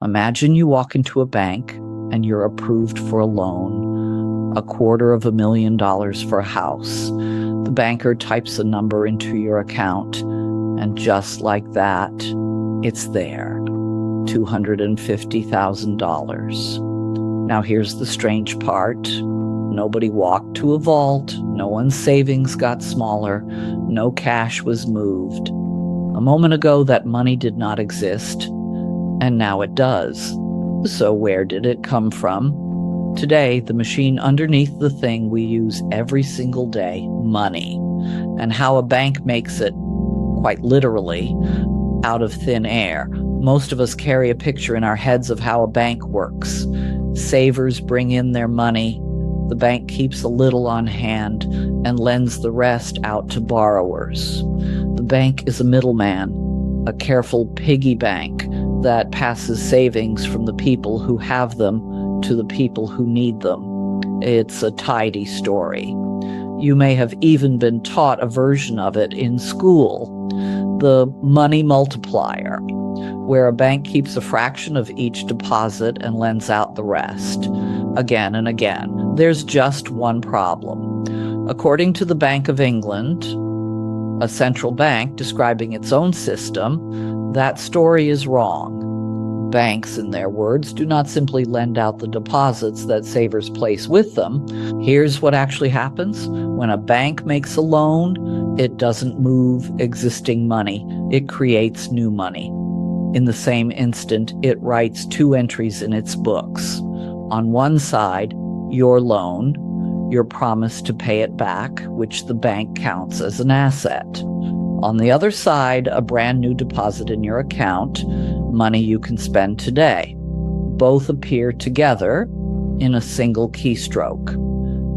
Imagine you walk into a bank and you're approved for a loan, $250,000 for a house. The banker types a number into your account, and just like that, it's there, $250,000. Now here's the strange part. Nobody walked to a vault, no one's savings got smaller, no cash was moved. A moment ago, that money did not exist, and now it does. So where did it come from? Today, the machine underneath the thing we use every single day, money, and how a bank makes it, quite literally, out of thin air. Most of us carry a picture in our heads of how a bank works. Savers bring in their money, the bank keeps a little on hand and lends the rest out to borrowers. The bank is a middleman, a careful piggy bank that passes savings from the people who have them to the people who need them. It's a tidy story. You may have even been taught a version of it in school, the money multiplier, where a bank keeps a fraction of each deposit and lends out the rest. Again and again. There's just one problem. According to the Bank of England, a central bank describing its own system, that story is wrong. Banks, in their words, do not simply lend out the deposits that savers place with them. Here's what actually happens. When a bank makes a loan, it doesn't move existing money. It creates new money. In the same instant, it writes two entries in its books. On one side, your loan, your promise to pay it back, which the bank counts as an asset. On the other side, a brand new deposit in your account, money you can spend today. Both appear together in a single keystroke.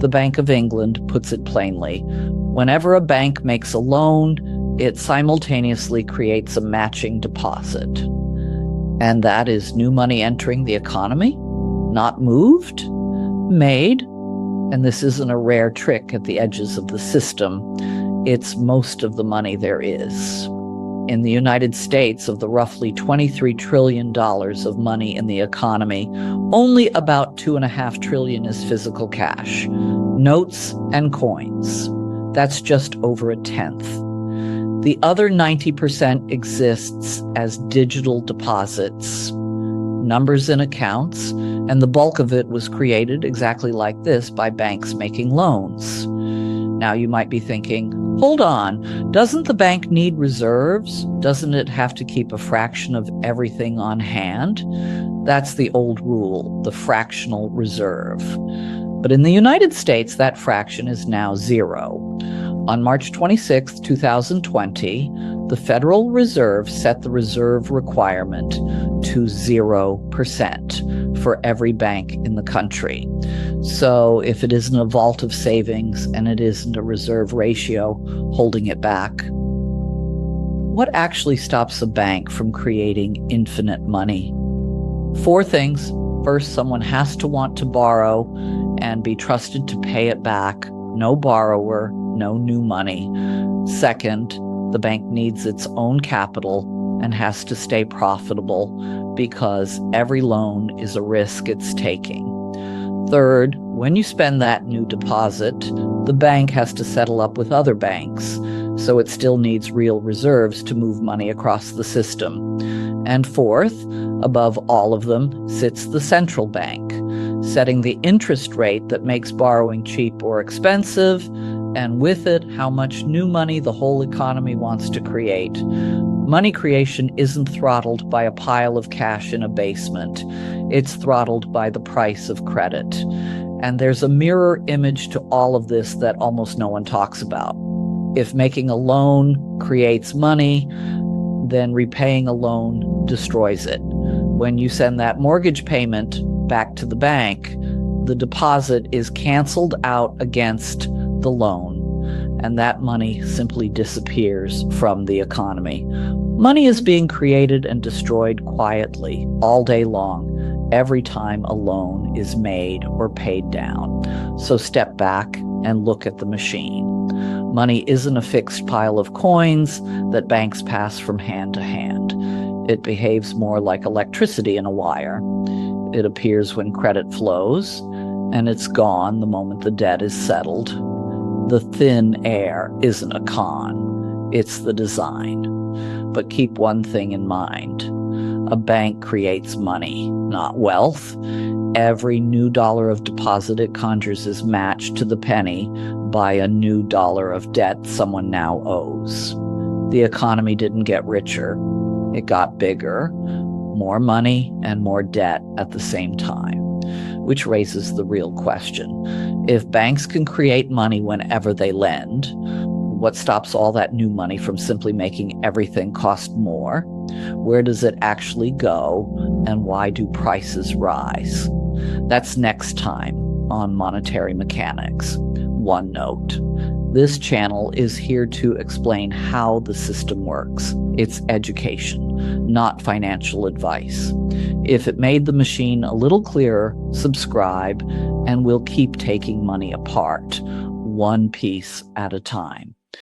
The Bank of England puts it plainly. Whenever a bank makes a loan, it simultaneously creates a matching deposit. And that is new money entering the economy, not moved, made. And this isn't a rare trick at the edges of the system. It's most of the money there is. In the United States, of the roughly $23 trillion of money in the economy, only about $2.5 trillion is physical cash, notes and coins. That's just over a tenth. The other 90% exists as digital deposits, numbers in accounts, and the bulk of it was created exactly like this by banks making loans. Now you might be thinking, hold on, doesn't the bank need reserves? Doesn't it have to keep a fraction of everything on hand? That's the old rule, the fractional reserve. But in the United States, that fraction is now zero. On March 26, 2020, the Federal Reserve set the reserve requirement to 0% for every bank in the country. So if it isn't a vault of savings and it isn't a reserve ratio holding it back, what actually stops a bank from creating infinite money? 4 things. First, someone has to want to borrow and be trusted to pay it back. No borrower, no new money. Second, the bank needs its own capital and has to stay profitable because every loan is a risk it's taking. Third, when you spend that new deposit, the bank has to settle up with other banks, so it still needs real reserves to move money across the system. And fourth, above all of them, sits the central bank, setting the interest rate that makes borrowing cheap or expensive, and with it, how much new money the whole economy wants to create. Money creation isn't throttled by a pile of cash in a basement. It's throttled by the price of credit. And there's a mirror image to all of this that almost no one talks about. If making a loan creates money, then repaying a loan destroys it. When you send that mortgage payment back to the bank, the deposit is canceled out against the loan, and that money simply disappears from the economy. Money is being created and destroyed quietly all day long, every time a loan is made or paid down. So step back and look at the machine. Money isn't a fixed pile of coins that banks pass from hand to hand. It behaves more like electricity in a wire. It appears when credit flows, and it's gone the moment the debt is settled. The thin air isn't a con, it's the design. But keep one thing in mind. A bank creates money, not wealth. Every new dollar of deposit it conjures is matched to the penny by a new dollar of debt someone now owes. The economy didn't get richer. It got bigger, more money and more debt at the same time, which raises the real question. If banks can create money whenever they lend, what stops all that new money from simply making everything cost more? Where does it actually go, and why do prices rise? That's next time on Monetary Mechanics. One note. This channel is here to explain how the system works. It's education, not financial advice. If it made the machine a little clearer, subscribe, and we'll keep taking money apart, one piece at a time.